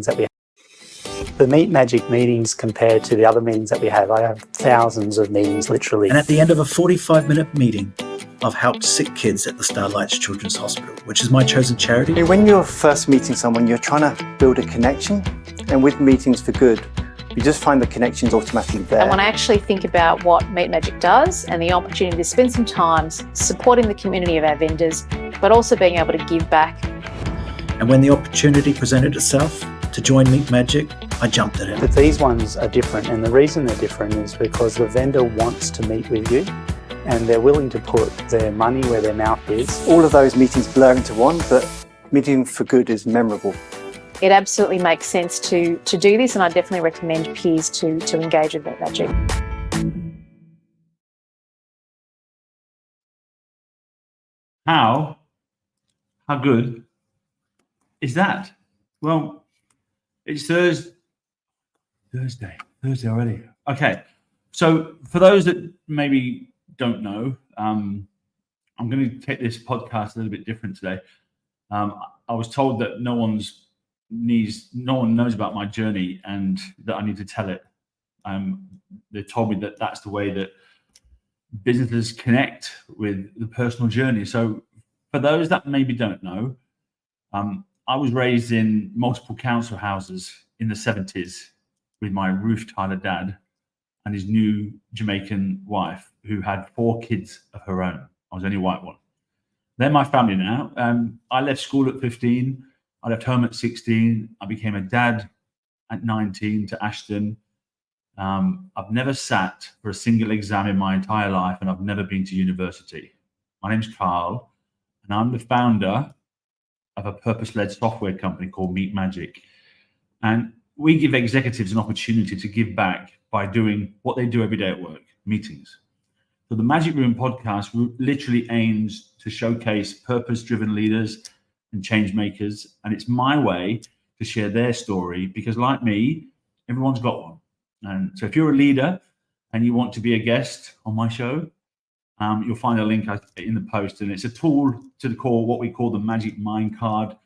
that we have. The Meet Magic meetings compared to the other meetings that we have, I have thousands of meetings, literally. And at the end of a 45-minute meeting, I've helped sick kids at the Starlights Children's Hospital, which is my chosen charity. When you're first meeting someone, you're trying to build a connection. And with Meetings for Good, you just find the connections automatically there. And when I actually think about what Meet Magic does and the opportunity to spend some time supporting the community of our vendors, but also being able to give back. And when the opportunity presented itself to join Meet Magic, I jumped at it. But these ones are different, and the reason they're different is because the vendor wants to meet with you and they're willing to put their money where their mouth is. All of those meetings blur into one, but Meeting for Good is memorable. It absolutely makes sense to do this, and I definitely recommend peers to engage with Meet Magic. How good is that? Well, it's Thursday already. Okay, so for those that maybe don't know, I'm going to take this podcast a little bit different today. I was told that no one knows about my journey and that I need to tell it. They told me that that's the way that businesses connect with the personal journey. So for those that maybe don't know, I was raised in multiple council houses in the 70s with my Ruth Tyler dad and his new Jamaican wife who had 4 kids of her own. I was the only white one. They're my family now. I left school at 15. I left home at 16. I became a dad at 19 to Ashton. I've never sat for a single exam in my entire life, and I've never been to university. My name's Carl, and I'm the founder of a purpose-led software company called Meet Magic. And we give executives an opportunity to give back by doing what they do every day at work, meetings. So the Magic Room podcast literally aims to showcase purpose-driven leaders and change makers. And it's my way to share their story because, like me, everyone's got one. And so if you're a leader and you want to be a guest on my show, you'll find a link in the post. And it's a tool to call what we call the Magic Mind Card.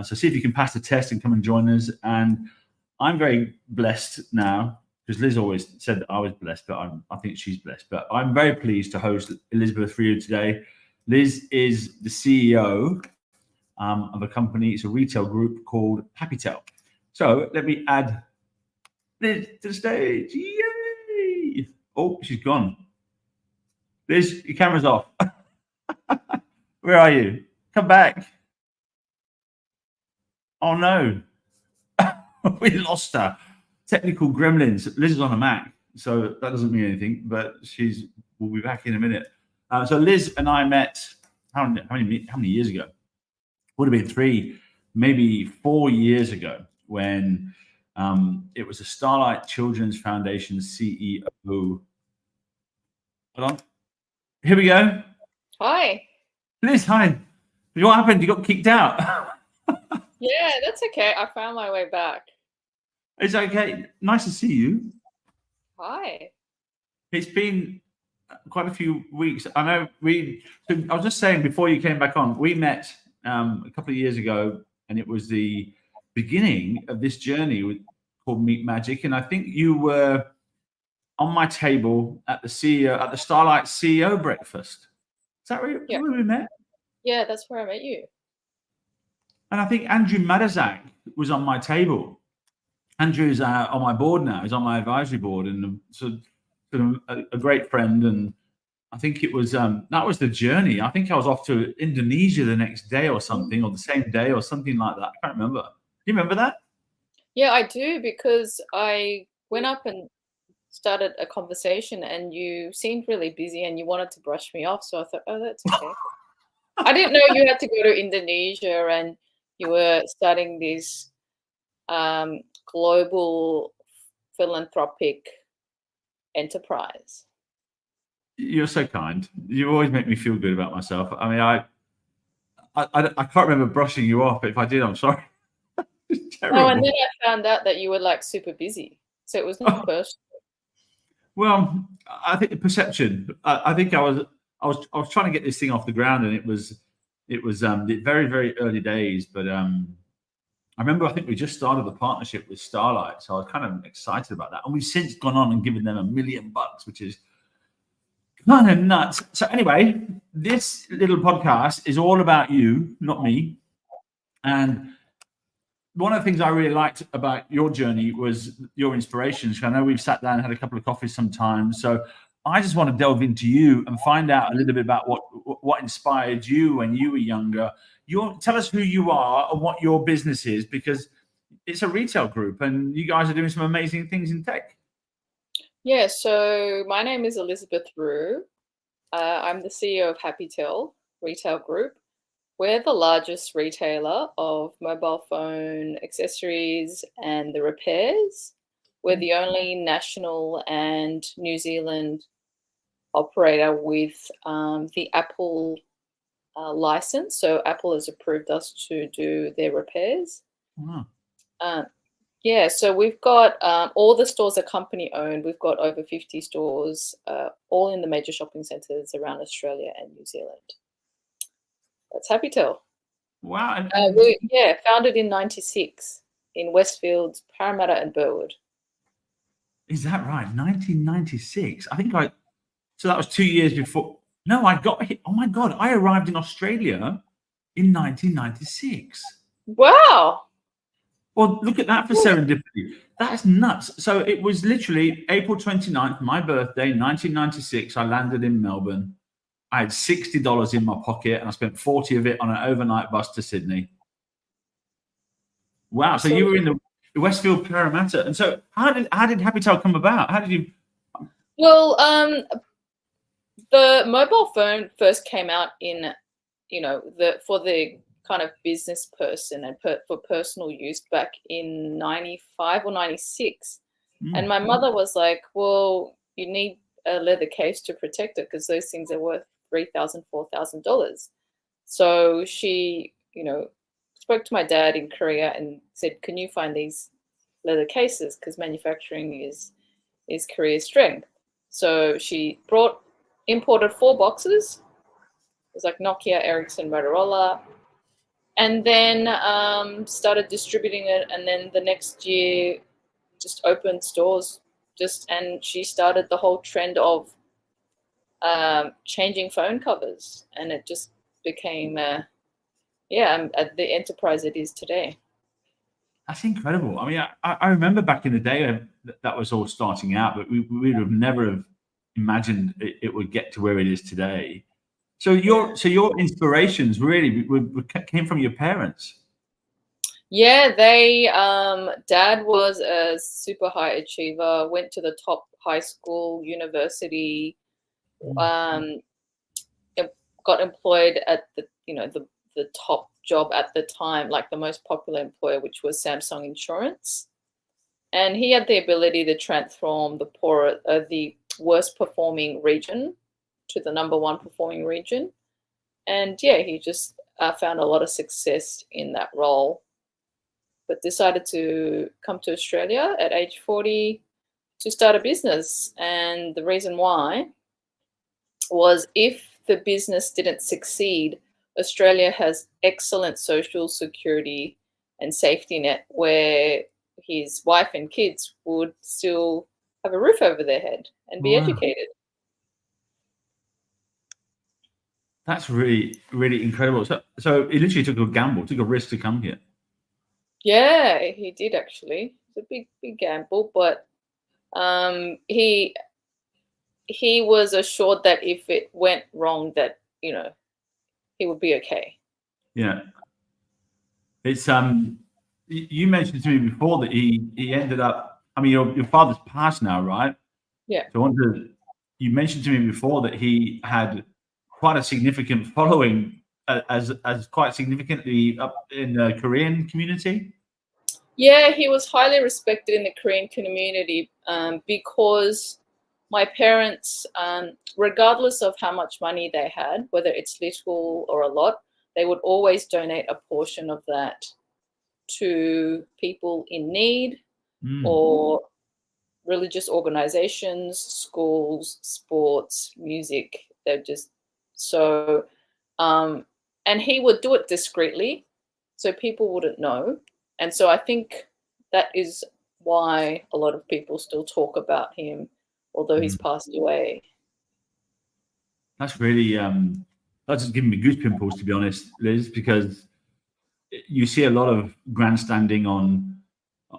So see if you can pass the test and come and join us. And I'm very blessed now, because Liz always said that I was blessed, but I think she's blessed. But I'm very pleased to host Elizabeth for you today. Liz is the CEO of a company. It's a retail group called Happytel. So let me add Liz to the stage. Yay! Oh, she's gone. Liz, your camera's off. Where are you? Come back. Oh, no. We lost her. Technical gremlins. Liz is on a Mac, so that doesn't mean anything, but we'll be back in a minute. So Liz and I met, how many years ago? Would have been 3, maybe 4 years ago when it was the Starlight Children's Foundation CEO. Hold on. Here we go. Hi. Liz, hi. What happened? You got kicked out? Yeah, that's okay. I found my way back. It's okay. Nice to see you. Hi. It's been quite a few weeks. I know I was just saying before you came back on, we met a couple of years ago, and it was the beginning of this journey called Meet Magic. And I think you were on my table at the Starlight CEO breakfast. Is that where we met? Yeah, that's where I met you. And I think Andrew Madazak was on my table. Andrew's on my board now. He's on my advisory board, and so a great friend. And I think it was that was the journey. I think I was off to Indonesia the next day or something, or the same day or something like that. I can't remember. Do you remember that? Yeah, I do, because I went up and started a conversation, and you seemed really busy and you wanted to brush me off. So I thought, oh, that's okay. I didn't know you had to go to Indonesia and you were starting this global philanthropic enterprise. You're so kind. You always make me feel good about myself. I mean, I can't remember brushing you off, but if I did, I'm sorry. It's terrible. Oh, and then I found out that you were like super busy, so it was not personal. Well, I think the perception. I think I was trying to get this thing off the ground, and it was the very, very early days. But I remember, I think we just started the partnership with Starlight, so I was kind of excited about that. And we've since gone on and given them $1 million, which is kind of nuts. So anyway, this little podcast is all about you, not me. And one of the things I really liked about your journey was your inspirations. I know we've sat down and had a couple of coffees sometimes. So I just want to delve into you and find out a little bit about what inspired you when you were younger. Tell us who you are and what your business is, because it's a retail group and you guys are doing some amazing things in tech. Yeah, so my name is Elizabeth Rue. I'm the CEO of Happytel Retail Group. We're the largest retailer of mobile phone accessories and the repairs. We're the only national and New Zealand operator with the Apple license. So Apple has approved us to do their repairs. Wow. Yeah, so we've got all the stores are company owned. We've got over 50 stores, all in the major shopping centres around Australia and New Zealand. That's Happytel. Wow. Founded in '96 in Westfields, Parramatta and Burwood. Is that right? 1996. So that was 2 years before. No, I got hit. Oh my God. I arrived in Australia in 1996. Wow. Well, look at that for serendipity. That's nuts. So it was literally April 29th, my birthday, 1996. I landed in Melbourne. I had $60 in my pocket and I spent 40 of it on an overnight bus to Sydney. Wow. So you were in the Westfield Parramatta. And so how did Happytel come about? How did you? Well, the mobile phone first came out in, for the kind of business person and for personal use back in 95 or 96. And my mother was like, well, you need a leather case to protect it because those things are worth $3,000, $4,000. So she, spoke to my dad in Korea and said, can you find these leather cases? Because manufacturing is Korea's strength. So she imported 4 boxes. It was like Nokia, Ericsson, Motorola, and then started distributing it. And then the next year just opened stores and she started the whole trend of changing phone covers, and it just became at the enterprise it is today. That's incredible. I mean, I remember back in the day that was all starting out, but we would have never have imagined it would get to where it is today. So your inspirations really came from your parents. Yeah, Dad was a super high achiever, went to the top high school, university, got employed at the top job at the time, like the most popular employer, which was Samsung Insurance. And he had the ability to transform the worst performing region to the number 1 performing region. And he just found a lot of success in that role, but decided to come to Australia at age 40 to start a business. And the reason why was if the business didn't succeed, Australia has excellent social security and safety net where his wife and kids would still have a roof over their head and be educated. That's really, really incredible. So he literally took a gamble, took a risk to come here. Yeah, he did actually. It's a big, big gamble, but he was assured that if it went wrong, that he would be okay. Yeah. It's you mentioned to me before that he ended up. I mean, your father's passed now, right? Yeah. So you mentioned to me before that he had quite a significant following, as quite significantly up in the Korean community. Yeah, he was highly respected in the Korean community because my parents, regardless of how much money they had, whether it's little or a lot, they would always donate a portion of that to people in need or religious organizations, schools, sports, music. They're just so, and he would do it discreetly so people wouldn't know. And so I think that is why a lot of people still talk about him, although he's passed away. That's really that's just giving me goosebumps, to be honest, Liz, because you see a lot of grandstanding on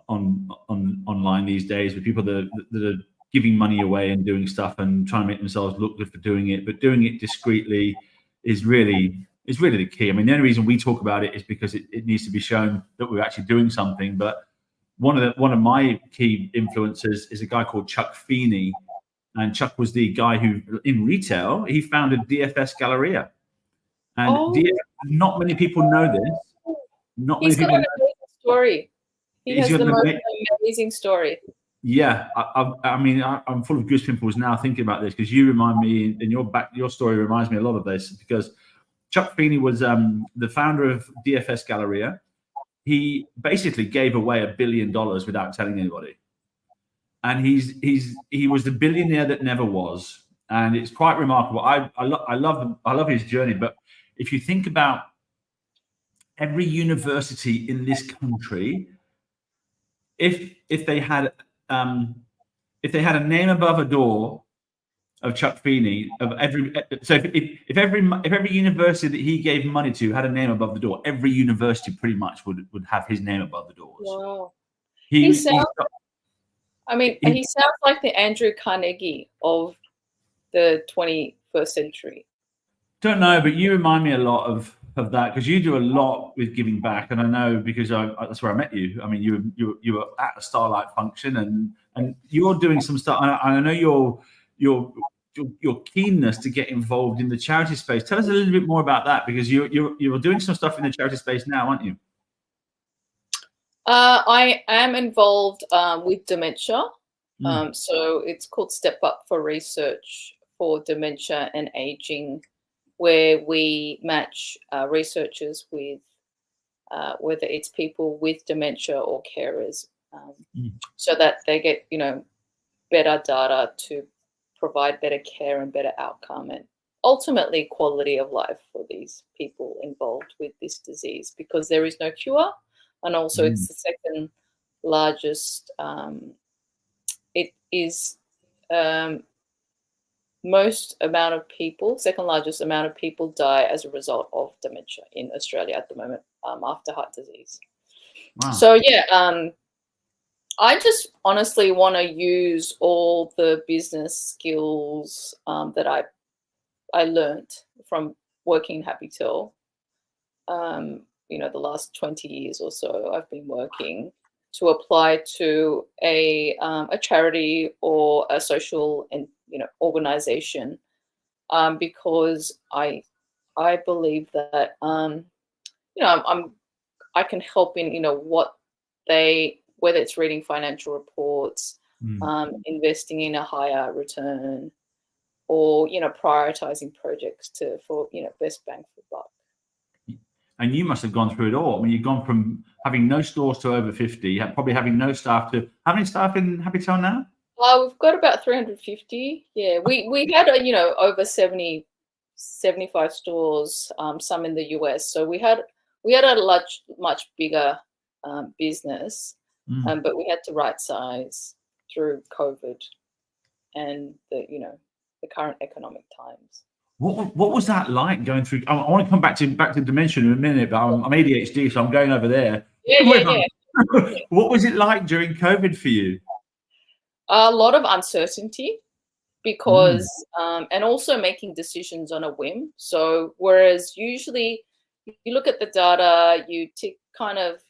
online these days with people that are giving money away and doing stuff and trying to make themselves look good for doing it, but doing it discreetly is really the key. I mean, the only reason we talk about it is because it needs to be shown that we're actually doing something. But one of my key influencers is a guy called Chuck Feeney, and Chuck was the guy who, in retail, he founded DFS Galleria. And not many people know this. He's got an amazing story. He has the most amazing story. Yeah, I mean, I'm full of goosebumps now thinking about this, because you remind me, and your story reminds me a lot of this, because Chuck Feeney was the founder of DFS Galleria. He basically gave away $1 billion without telling anybody, and he was the billionaire that never was, and it's quite remarkable. I love his journey. But if you think about every university in this country, if they had a name above a door of Chuck Feeney, if every university that he gave money to had a name above the door, every university pretty much would have his name above the doors. Wow. He sounds like the Andrew Carnegie of the 21st century. Don't know, but you remind me a lot of that, because you do a lot with giving back, and I know because that's where I met you. I mean, you were at a Starlight function, and you're doing some stuff. And I know your keenness to get involved in the charity space. Tell us a little bit more about that, because you're doing some stuff in the charity space now, aren't you? I am involved with dementia. So it's called Step Up for Research for Dementia and Aging, where we match researchers with whether it's people with dementia or carers, so that they get better data to provide better care and better outcome, and ultimately quality of life for these people involved with this disease, because there is no cure, and also it's the second largest. It is second largest amount of people die as a result of dementia in Australia at the moment, after heart disease. Wow. So I just honestly want to use all the business skills that I learned from working in Happytel. The last 20 years or so I've been working, to apply to a charity or a social organization, because I believe that I can help in whether it's reading financial reports, investing in a higher return, or prioritizing projects for best bang for buck. And you must have gone through it all. I mean, you've gone from having no stores to over 50, probably having no staff to how many staff in Happytel now? We've got about 350. Yeah, we had over 75 stores, some in the US. So we had a much bigger business, but we had to right size through COVID and the current economic times. What was that like going through? I want to come back to dementia in a minute, but I'm ADHD, so I'm going over there. Yeah. What was it like during COVID for you? A lot of uncertainty, because and also making decisions on a whim. So whereas usually you look at the data, you tick kind of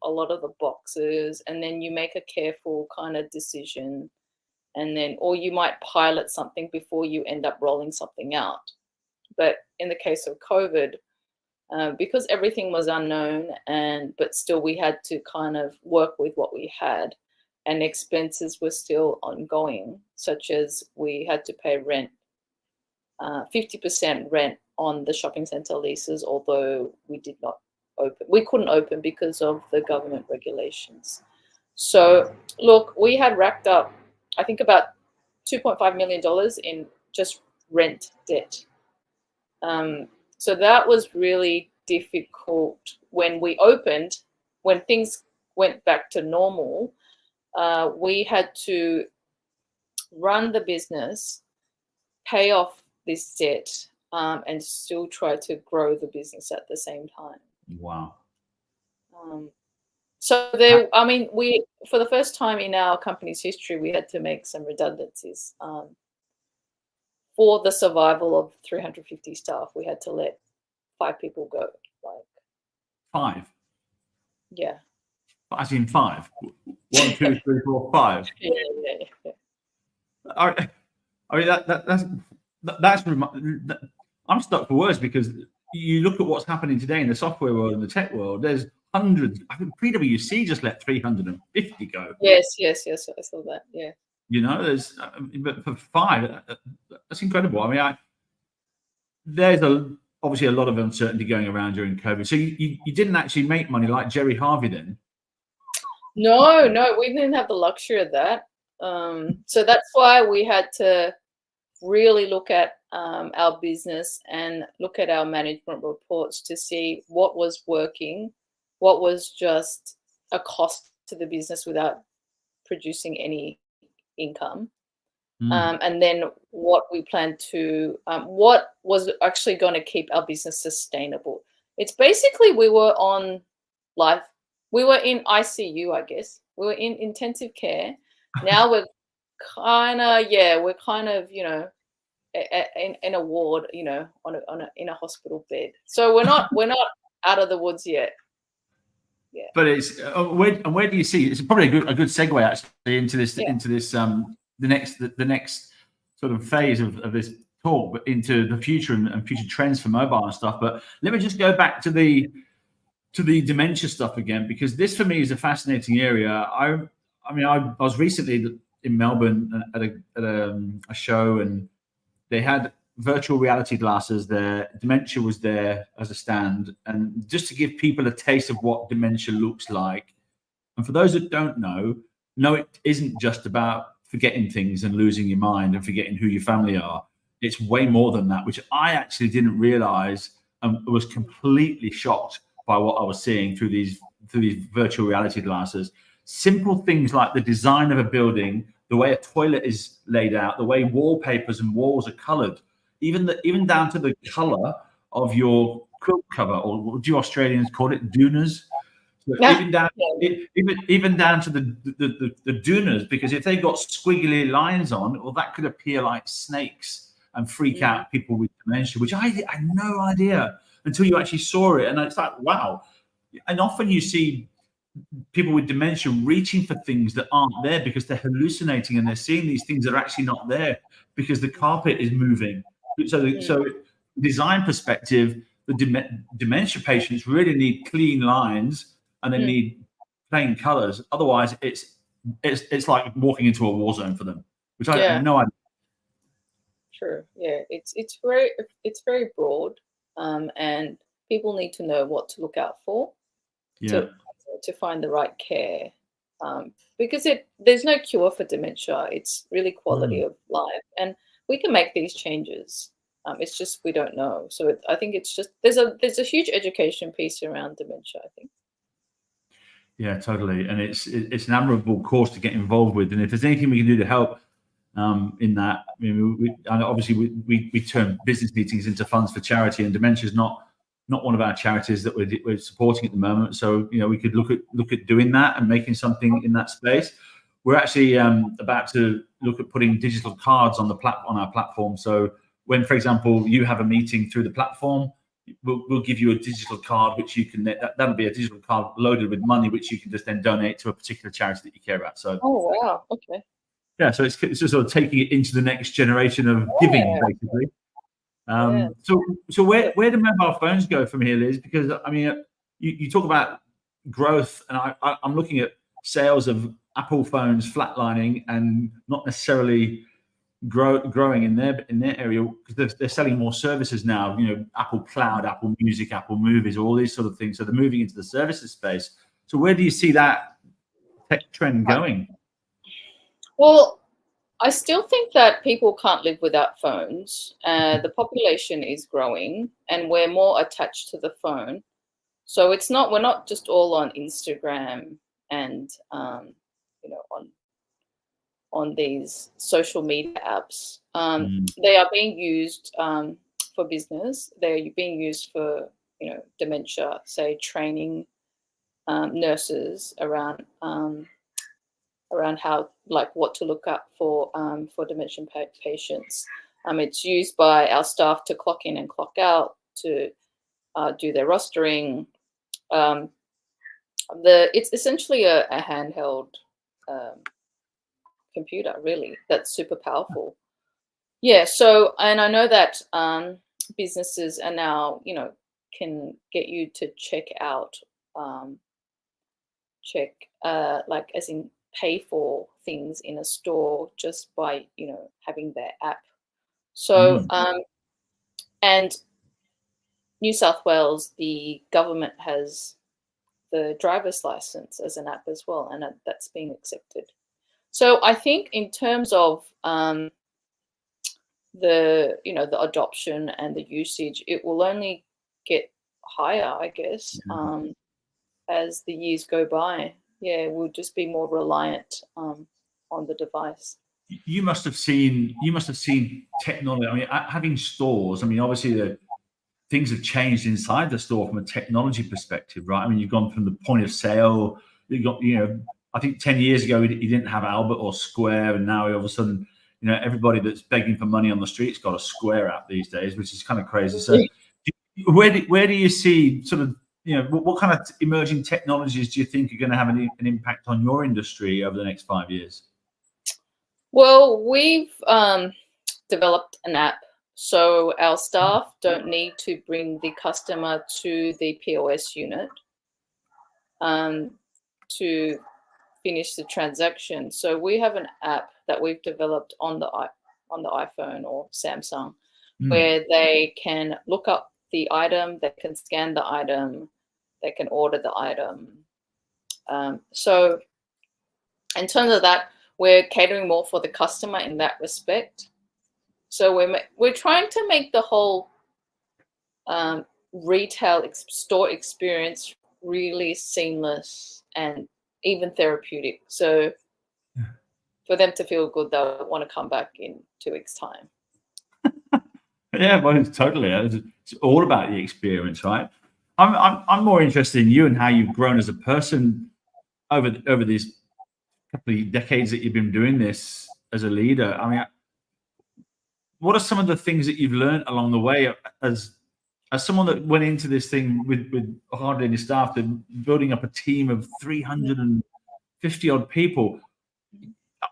a lot of the boxes, and then you make a careful kind of decision. And then, or you might pilot something before you end up rolling something out. But in the case of COVID, because everything was unknown, but still we had to kind of work with what we had, and expenses were still ongoing, such as we had to pay rent, 50% rent on the shopping centre leases, although we couldn't open because of the government regulations. So look, we had racked up, I think, about $2.5 million in just rent debt. So that was really difficult when we opened. when things went back to normal, we had to run the business, pay off this debt, and still try to grow the business at the same time. Wow. So there, I mean, we, for the first time in our company's history, we had to make some redundancies. For the survival of 350 staff, we had to let 5 people go. Like 5? Yeah. As in 5? 1, 2, 3, 4, 5. Yeah. I mean that's I'm stuck for words, because you look at what's happening today in the software world and the tech world. There's hundreds. I think PwC just let 350 go. Yes. I saw that. Yeah. You know, there's but for 5, that's incredible. I mean, there's obviously a lot of uncertainty going around during COVID. So you didn't actually make money like Jerry Harvey then? No, we didn't have the luxury of that. So that's why we had to really look at our business and look at our management reports to see what was working, what was just a cost to the business without producing any income, and then what we planned to, what was actually going to keep our business sustainable. It's basically we were in ICU, I guess. We were in intensive care. Now we're kind of, you know, in a ward, you know, in a hospital bed. So we're not out of the woods yet. Yeah. But it's where do you see? It's probably a good segue actually into this the next sort of phase of this talk, but into the future and future trends for mobile and stuff. But let me just go back to the dementia stuff again, because this for me is a fascinating area. I was recently in Melbourne at a show, and they had virtual reality glasses there. Dementia was there as a stand, and just to give people a taste of what dementia looks like. And for those that don't know, it isn't just about forgetting things and losing your mind and forgetting who your family are. It's way more than that, which I actually didn't realize, and was completely shocked by what I was seeing through these virtual reality glasses. Simple things like the design of a building, the way a toilet is laid out, the way wallpapers and walls are colored, even down to the color of your quilt cover, or what do you Australians call it, doonas? So even down to the doonas, because if they've got squiggly lines on, well, that could appear like snakes and freak out people with dementia, which I had no idea until you actually saw it. And it's like, wow. And often you see people with dementia reaching for things that aren't there because they're hallucinating, and they're seeing these things that are actually not there because the carpet is moving. So design perspective, the dementia patients really need clean lines, and they need plain colors. Otherwise, it's like walking into a war zone for them, which I have no idea. True. Yeah, it's very broad, and people need to know what to look out for to find the right care, because there's no cure for dementia. It's really quality of life, and we can make these changes. It's just we don't know. So I think it's just there's a huge education piece around dementia, I think. Yeah, totally. And it's an admirable cause to get involved with. And if there's anything we can do to help in that, I mean, obviously we turn business meetings into funds for charity, and dementia is not one of our charities that we're supporting at the moment. So, you know, we could look at doing that and making something in that space. We're actually about to look at putting digital cards on our platform. So when, for example, you have a meeting through the platform, we'll give you a digital card, which you can, that'll be a digital card loaded with money, which you can just then donate to a particular charity that you care about. So, oh wow, okay, yeah. So it's just sort of taking it into the next generation of giving, basically. So where do mobile phones go from here, Liz? Because I mean, you talk about growth, and I'm looking at sales of Apple phones flatlining and not necessarily growing in their area, because they're selling more services now. You know, Apple Cloud, Apple Music, Apple Movies, all these sort of things. So they're moving into the services space. So where do you see that tech trend going? Well, I still think that people can't live without phones. The population is growing, and we're more attached to the phone. So we're not just all on Instagram and on these social media apps. They are being used for business. They're being used for dementia, say training nurses around how, like, what to look up for dementia patients. It's used by our staff to clock in and clock out, to do their rostering. It's essentially a handheld computer, really, that's super powerful. Yeah. So, and I know that businesses are now, can get you to check out, like as in pay for things in a store just by having their app. So and New South Wales, the government has the driver's license as an app as well, and that's being accepted. So I think in terms of the adoption and the usage, it will only get higher, I guess, as the years go by. Yeah, we'll just be more reliant on the device. You must have seen technology. I mean, having stores. I mean, obviously the things have changed inside the store from a technology perspective, right? I mean, you've gone from the point of sale. You got, I think 10 years ago you didn't have Albert or Square, and now all of a sudden, everybody that's begging for money on the street's got a Square app these days, which is kind of crazy. So, where do you see sort of, what kind of emerging technologies do you think are going to have an impact on your industry over the next 5 years? Well, we've developed an app, so our staff don't need to bring the customer to the POS unit to finish the transaction. So we have an app that we've developed on the iPhone or Samsung, where they can look up the item, they can scan the item, they can order the item. So in terms of that, we're catering more for the customer in that respect. So we're trying to make the whole retail store experience really seamless and even therapeutic. So for them to feel good, they'll want to come back in 2 weeks' time. Yeah, well, totally. It's all about the experience, right? I'm more interested in you and how you've grown as a person over these couple of decades that you've been doing this as a leader. I mean, what are some of the things that you've learned along the way as someone that went into this thing with hardly any staff, to building up a team of 350 odd people?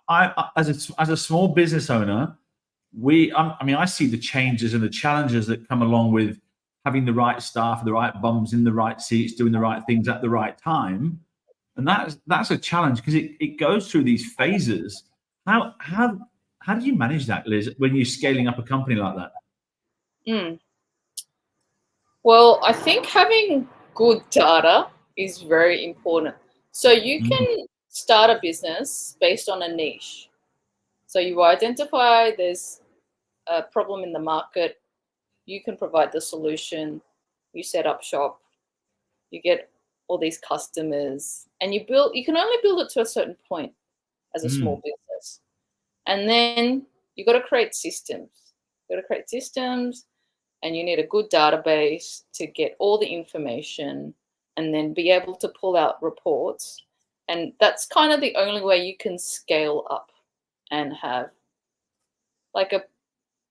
I as a small business owner, I see the changes and the challenges that come along with having the right staff, the right bums in the right seats, doing the right things at the right time. And that's a challenge because it goes through these phases. How do you manage that, Liz, when you're scaling up a company like that? Well, I think having good data is very important. So you can start a business based on a niche. So you identify there's a problem in the market, you can provide the solution, you set up shop, you get all these customers, and you can only build it to a certain point as a small business. And then you got to create systems. And you need a good database to get all the information and then be able to pull out reports. And that's kind of the only way you can scale up and have like a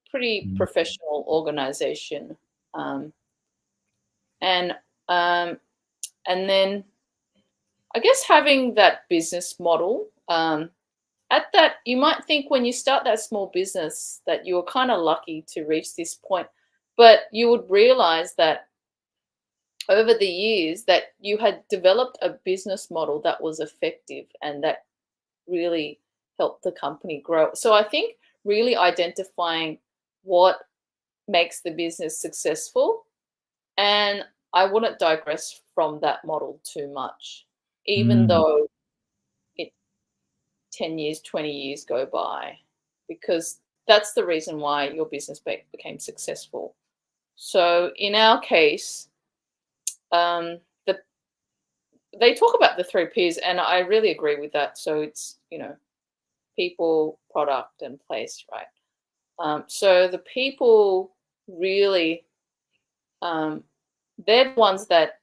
pretty professional organization. And then I guess having that business model, at that, you might think when you start that small business that you were kind of lucky to reach this point, but you would realize that over the years that you had developed a business model that was effective and that really helped the company grow. So I think really identifying what makes the business successful, and I wouldn't digress from that model too much, even though 10 years, 20 years go by, because that's the reason why your business became successful. So in our case, they talk about the 3 Ps, and I really agree with that. So it's, people, product, and place, right? So the people really, they're the ones that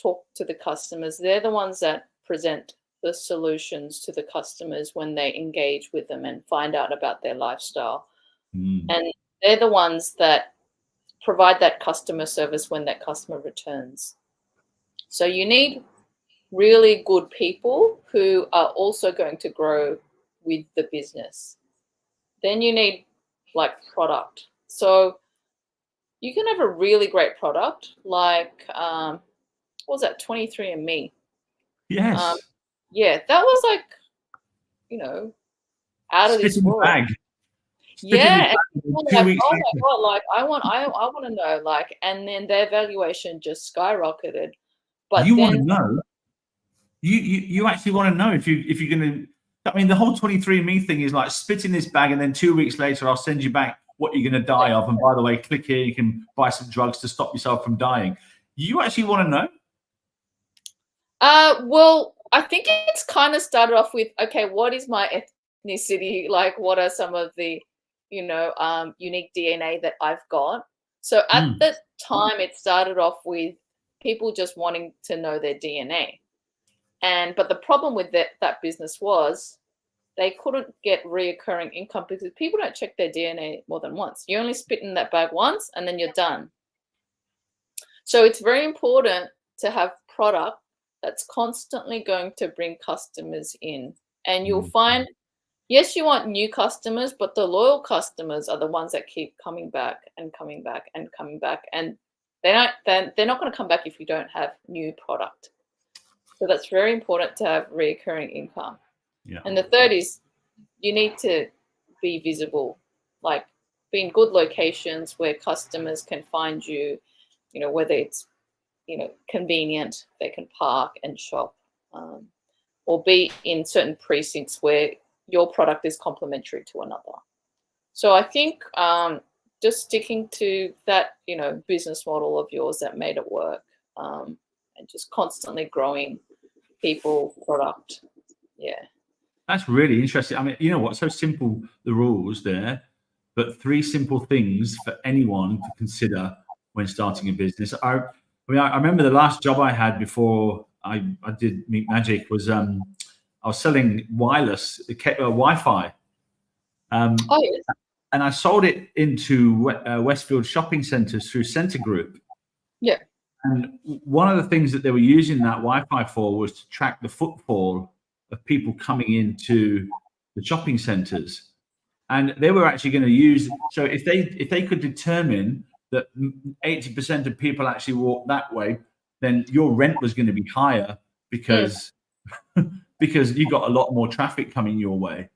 talk to the customers. They're the ones that present the solutions to the customers when they engage with them and find out about their lifestyle. And they're the ones that provide that customer service when that customer returns. So you need really good people who are also going to grow with the business. Then you need like product. So you can have a really great product like, what was that, 23andMe? Yes. Yeah, that was like, out of this Spit in the world. bag. Yeah, and people were 2 like, weeks oh later. my God, like I want to know, like, and then their valuation just skyrocketed. But You then, want to know? You actually want to know if you're going to. I mean, the whole 23andMe thing is like spit in this bag, and then 2 weeks later, I'll send you back what you're going to die of. And by the way, click here, you can buy some drugs to stop yourself from dying. You actually want to know? well, I think it's kind of started off with, okay, what is my ethnicity? Like, what are some of the, unique DNA that I've got? So at the time, it started off with people just wanting to know their DNA. But the problem with that business was they couldn't get reoccurring income because people don't check their DNA more than once. You only spit in that bag once and then you're done. So it's very important to have product that's constantly going to bring customers in. And you'll find, yes, you want new customers, but the loyal customers are the ones that keep coming back and coming back and coming back. And they're not going to come back if you don't have new product. So that's very important to have recurring income. Yeah. And the third is you need to be visible, like be in good locations where customers can find you, whether it's, convenient, they can park and shop, or be in certain precincts where your product is complementary to another. So I think just sticking to that, business model of yours that made it work, and just constantly growing people, product. Yeah. That's really interesting. I mean, you know what? So simple, the rules there, but 3 simple things for anyone to consider when starting a business. I remember the last job I had before I did Meet Magic was I was selling wireless Wi-Fi. Oh, yes. And I sold it into Westfield shopping centres through Centre Group. Yeah. And one of the things that they were using that Wi-Fi for was to track the footfall of people coming into the shopping centres. And they were actually going to use, so if they could determine that 80% of people actually walk that way, then your rent was going to be higher because you got a lot more traffic coming your way.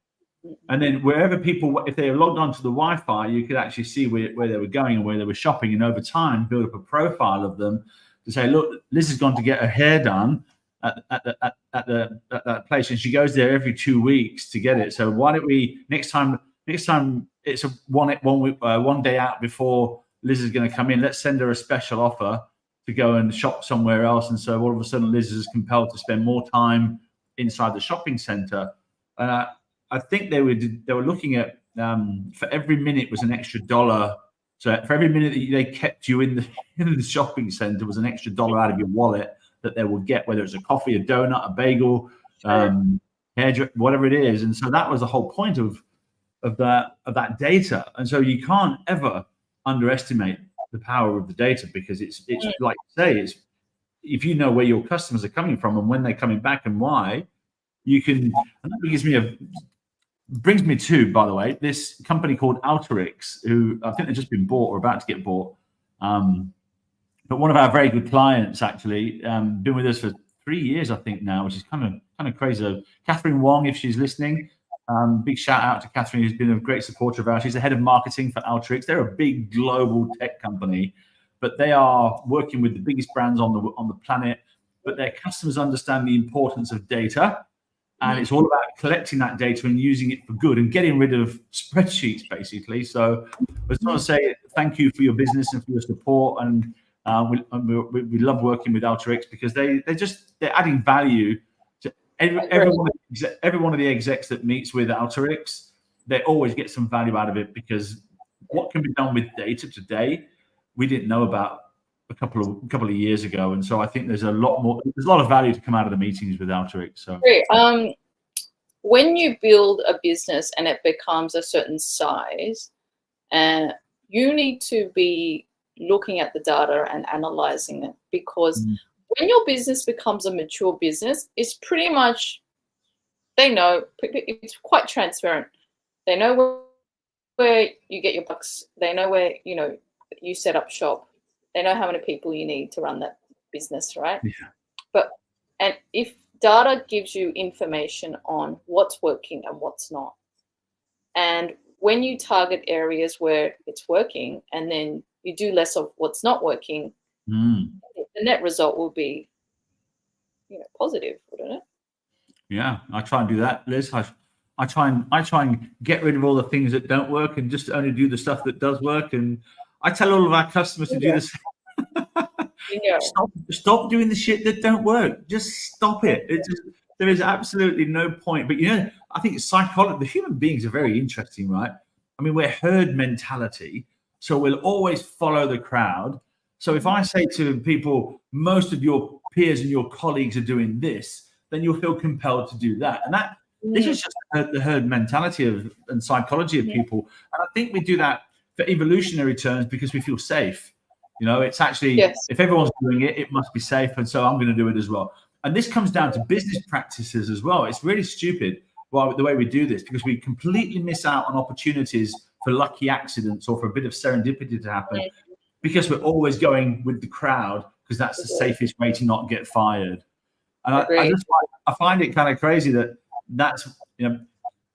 And then wherever people, if they were logged onto the Wi-Fi, you could actually see where they were going and where they were shopping, and over time build up a profile of them to say, look, Liz has gone to get her hair done at that place, and she goes there every 2 weeks to get it. So why don't we next time it's one day out before Liz is going to come in, let's send her a special offer to go and shop somewhere else. And so all of a sudden Liz is compelled to spend more time inside the shopping center. And I think they were looking at for every minute was an extra $1. So for every minute that they kept you in the shopping center was an extra $1 out of your wallet that they would get, whether it's a coffee, a donut, a bagel, hair, whatever it is. And so that was the whole point of that data. And so you can't ever underestimate the power of the data, because it's like you say, it's if you know where your customers are coming from and when they're coming back and why, you can. And that brings me to, by the way, this company called Alteryx, who I think they've just been bought or about to get bought. But one of our very good clients, actually, been with us for 3 years, I think now, which is kind of crazy. Catherine Wong, if she's listening, big shout out to Catherine, who's been a great supporter of ours. She's the head of marketing for Alteryx. They're a big global tech company, but they are working with the biggest brands on the planet. But their customers understand the importance of data. And it's all about collecting that data and using it for good and getting rid of spreadsheets, basically. So I just want to say thank you for your business and for your support. And We love working with Alteryx because they're adding value to every one of the execs that meets with Alteryx. They always get some value out of it, because what can be done with data today, we didn't know about a couple of years ago. And so I think there's a lot of value to come out of the meetings with Alteryx. So great. When you build a business and it becomes a certain size, and you need to be looking at the data and analyzing it, because when your business becomes a mature business, it's pretty much, they know, it's quite transparent. They know where you get your bucks. They know where, you know, you set up shop. They know how many people you need to run that business, right? Yeah. And if data gives you information on what's working and what's not, and when you target areas where it's working and then you do less of what's not working, the net result will be, you know, positive, wouldn't it? Yeah, I try and do that, Liz. I try and get rid of all the things that don't work and just only do the stuff that does work. And I tell all of our customers to do this. Stop doing the shit that don't work. Just stop it. There is absolutely no point. But, you know, I think psychology, the human beings are very interesting, right? I mean, we're herd mentality, so we'll always follow the crowd. So if I say to people, most of your peers and your colleagues are doing this, then you'll feel compelled to do that. And this is just the herd mentality and psychology of people. And I think we do that for evolutionary terms because we feel safe. You know, it's actually, if everyone's doing it, it must be safe. And so I'm going to do it as well. And this comes down to business practices as well. It's really stupid the way we do this, because we completely miss out on opportunities for lucky accidents or for a bit of serendipity to happen, because we're always going with the crowd, because that's the safest way to not get fired. And I find it kind of crazy that's, you know,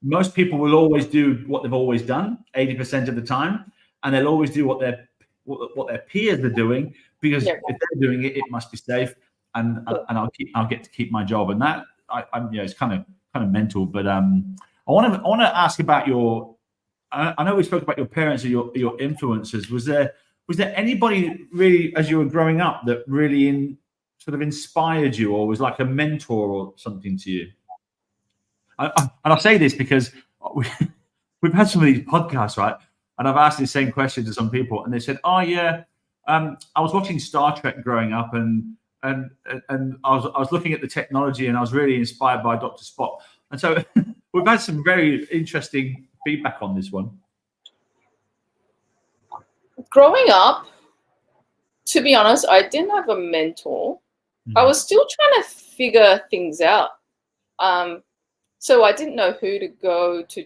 most people will always do what they've always done 80% of the time, and they'll always do what their peers are doing, because if they're doing it, it must be safe, and I'll get to keep my job. And that it's kind of mental. But I want to ask about your. I know we spoke about your parents or your influences. Was there anybody really, as you were growing up, that really sort of inspired you, or was like a mentor or something to you? And I'll say this because we've had some of these podcasts, right? And I've asked the same question to some people, and they said, "Oh yeah, I was watching Star Trek growing up, and I was looking at the technology, and I was really inspired by Dr. Spock." And so we've had some very interesting feedback on this one. Growing up, to be honest, I didn't have a mentor. I was still trying to figure things out. So I didn't know who to go to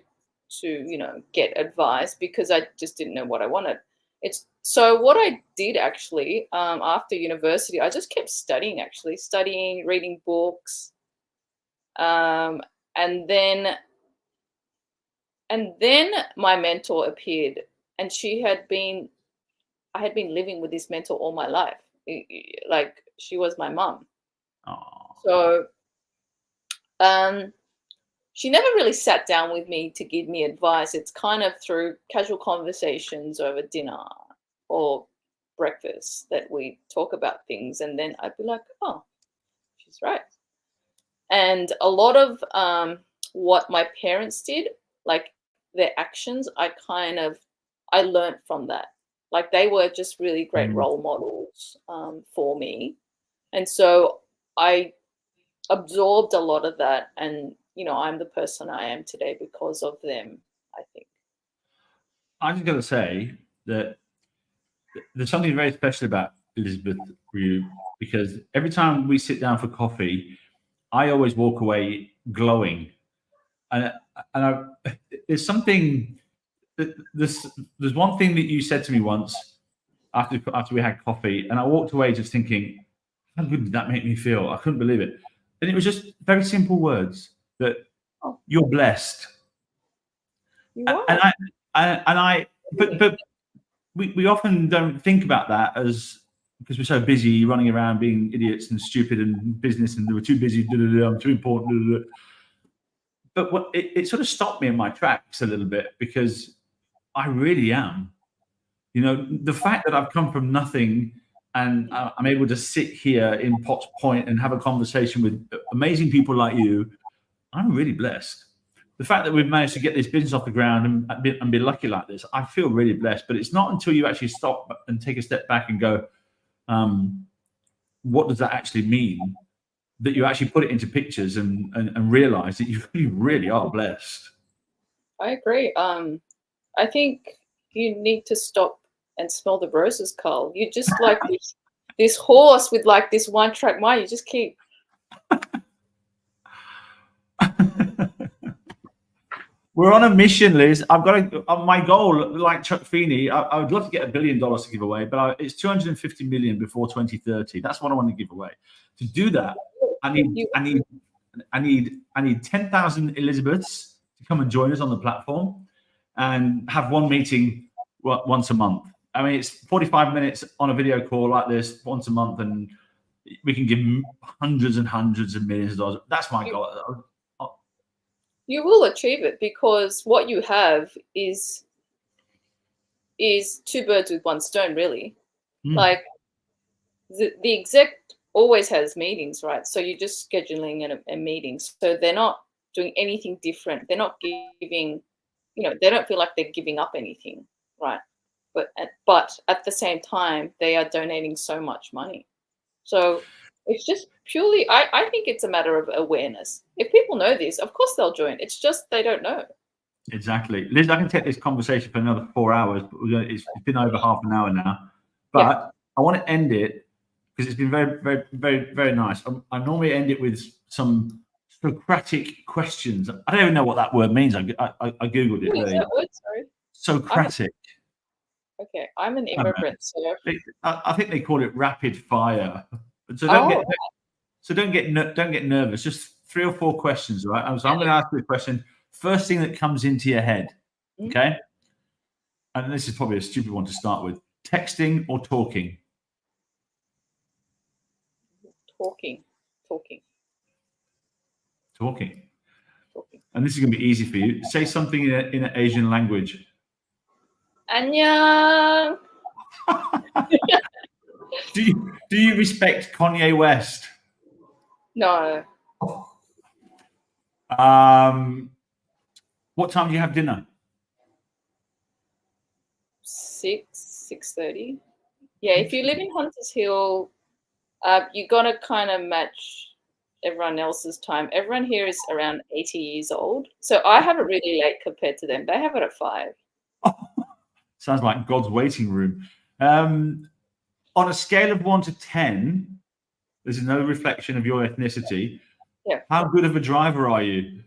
get advice, because I just didn't know what I wanted. So what I did actually, after university, I just kept studying, reading books. And then my mentor appeared, and I had been living with this mentor all my life. Like, she was my mum. So, she never really sat down with me to give me advice. It's kind of through casual conversations over dinner or breakfast that we talk about things. And then I'd be like, oh, she's right. And a lot of what my parents did, like their actions, I learned from that. Like, they were just really great role models for me. And so I absorbed a lot of that, and I'm the person I am today because of them, I think. I'm just going to say that there's something very special about Elizabeth for you, because every time we sit down for coffee, I always walk away glowing. And there's something, there's one thing that you said to me once after we had coffee, and I walked away just thinking, how good did that make me feel? I couldn't believe it. And it was just very simple words. That you're blessed. You are. But we often don't think about that, because we're so busy running around being idiots and stupid and business, and we're too busy. I'm too important. But it sort of stopped me in my tracks a little bit, because I really am. The fact that I've come from nothing and I'm able to sit here in Potts Point and have a conversation with amazing people like you, I'm really blessed. The fact that we've managed to get this business off the ground and be lucky like this, I feel really blessed. But it's not until you actually stop and take a step back and go, what does that actually mean, that you actually put it into pictures and realize that you really are blessed. I agree. I think you need to stop and smell the roses, Carl. You're just like this horse with like this one track mind. You just keep. We're on a mission, Liz. I've got my goal, like Chuck Feeney. I would love to get $1 billion to give away, but it's 250 million before 2030. That's what I want to give away. To do that, I need 10,000 Elizabeths to come and join us on the platform and have one meeting once a month. I mean, it's 45 minutes on a video call like this once a month, and we can give hundreds and hundreds of millions of dollars. That's my goal. You will achieve it, because what you have is two birds with one stone, really. Like the exec always has meetings, right? So you're just scheduling a meeting. So they're not doing anything different. They're not giving, they don't feel like they're giving up anything, right? But at the same time, they are donating so much money. So it's just purely, I think it's a matter of awareness. If people know this, of course they'll join. It's just they don't know. Exactly. Liz, I can take this conversation for another 4 hours, but it's been over half an hour now. But I want to end it because it's been very, very, very, very nice. I normally end it with some Socratic questions. I don't even know what that word means. I Googled it. What is that word? Sorry. Socratic. Okay, I'm an immigrant, so I think they call it rapid fire. So don't get nervous. Just 3 or 4 questions, right? So I'm going to ask you a question. First thing that comes into your head, okay? And this is probably a stupid one to start with. Texting or talking? Talking. And this is going to be easy for you. Say something in an Asian language. Annyeong. Do you respect Kanye West? No. What time do you have dinner? 6:30. Yeah, if you live in Hunters Hill, you're gonna kind of match everyone else's time. Everyone here is around 80 years old, so I have it really late compared to them. They have it at 5. Sounds like God's waiting room. On a scale of 1 to 10, this is no reflection of your ethnicity. Yeah. How good of a driver are you?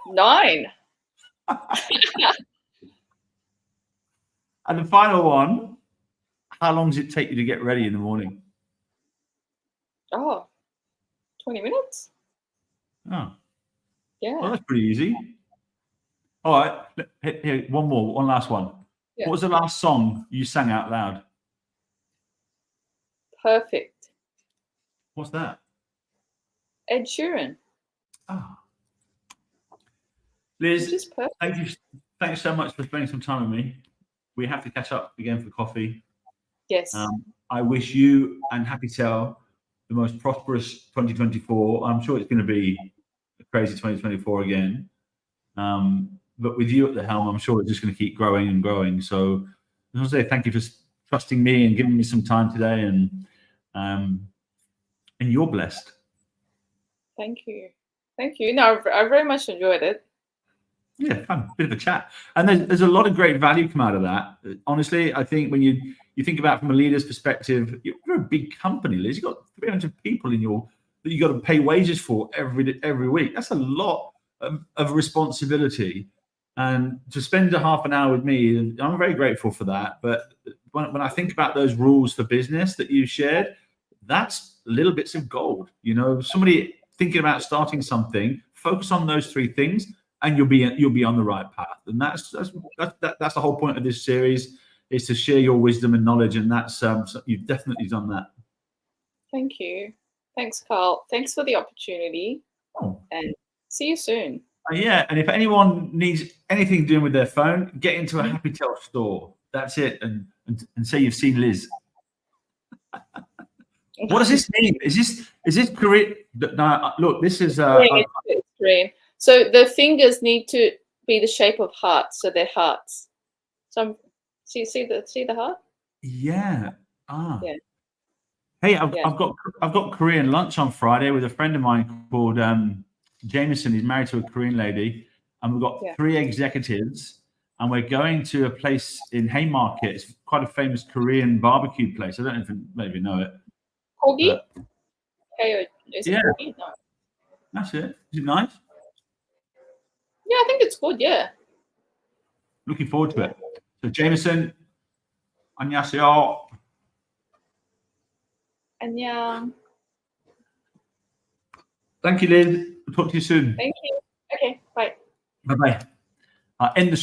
9. And the final one, how long does it take you to get ready in the morning? 20 minutes. Oh. Yeah. Well, that's pretty easy. All right. Here, one last one. Yeah. What was the last song you sang out loud? Perfect. What's that? Ed Sheeran. Oh. Liz, Just perfect. Thanks so much for spending some time with me. We have to catch up again for coffee. Yes. I wish you and Happytel the most prosperous 2024. I'm sure it's going to be a crazy 2024 again. But with you at the helm, I'm sure it's just going to keep growing and growing. So I want to say thank you for trusting me and giving me some time today. And you're blessed. Thank you. No, I very much enjoyed it. Yeah, fun, bit of a chat. And there's a lot of great value come out of that. Honestly, I think when you think about from a leader's perspective, you're a big company, Liz. You've got 300 people that you got to pay wages for every week. That's a lot of responsibility. And to spend a half an hour with me, I'm very grateful for that. But when I think about those rules for business that you shared, that's little bits of gold. Somebody thinking about starting something, focus on those 3 things, and you'll be on the right path. And that's the whole point of this series, is to share your wisdom and knowledge. And that's you've definitely done that. Thank you. Thanks, Carl. Thanks for the opportunity. And see you soon. Yeah, and if anyone needs anything doing with their phone, get into a Happytel store. That's it, and and say you've seen Liz. What does this mean? Is this Korean? No, look, this is It's Korean. So the fingers need to be the shape of hearts, so they're hearts. So see the heart? yeah. Yeah. Hey, I've got Korean lunch on Friday with a friend of mine called Jameson. He's married to a Korean lady, and we've got 3 executives, and we're going to a place in Haymarket. It's quite a famous Korean barbecue place. I don't know if you maybe know it. Kogi? Okay, is it Yeah. Kogi? No. That's it. Is it nice? Yeah, I think it's good. Yeah. Looking forward to it. So Jameson, 안녕하세요. 안녕. Thank you, Liz. We'll talk to you soon. Thank you. Okay, bye. Bye bye. End the